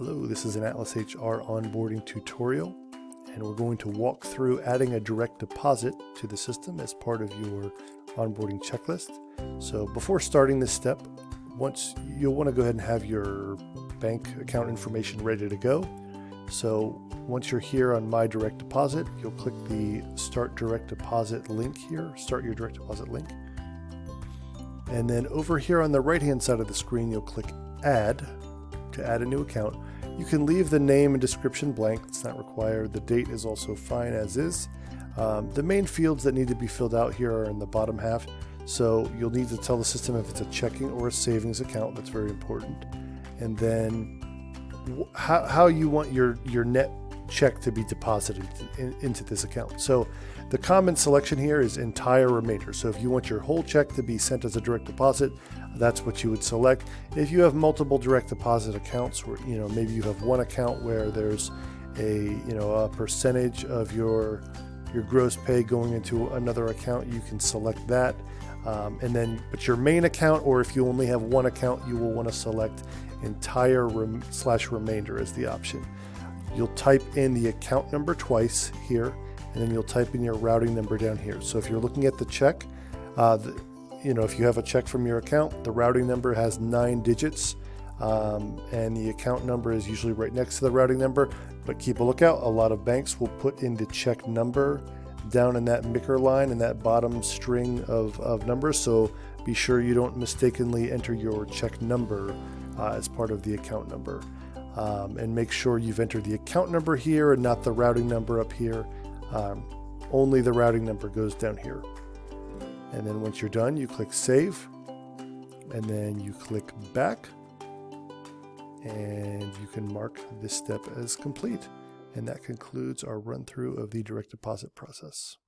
Hello, this is an AtlasHR onboarding tutorial, and we're going to walk through adding a direct deposit to the system as part of your onboarding checklist. So before starting this step, you'll want to go ahead and have your bank account information ready to go. So once you're here on My Direct Deposit, you'll click the Start Direct Deposit link here, Start Your Direct Deposit link. And then over here on the right-hand side of the screen, you'll click Add to add a new account. You can leave the name and description blank, it's not required. The date is also fine as is. The main fields that need to be filled out here are in the bottom half. So you'll need to tell the system if it's a checking or a savings account. That's very important. And then how you want your net check to be deposited into this account. So the common selection here is entire remainder. So if you want your whole check to be sent as a direct deposit, that's what you would select. If you have multiple direct deposit accounts, where maybe you have one account where there's a percentage of your gross pay going into another account, you can select that. But your main account, or if you only have one account, you will want to select entire / remainder as the option. You'll type in the account number twice here, and then you'll type in your routing number down here. So if you're looking at the check, if you have a check from your account, the routing number has 9 digits, and the account number is usually right next to the routing number. But keep a lookout, a lot of banks will put in the check number down in that micker line in that bottom string of numbers. So be sure you don't mistakenly enter your check number as part of the account number. And make sure you've entered the account number here and not the routing number up here. Only the routing number goes down here. And then once you're done, you click Save, and then you click Back, and you can mark this step as complete. And that concludes our run through of the direct deposit process.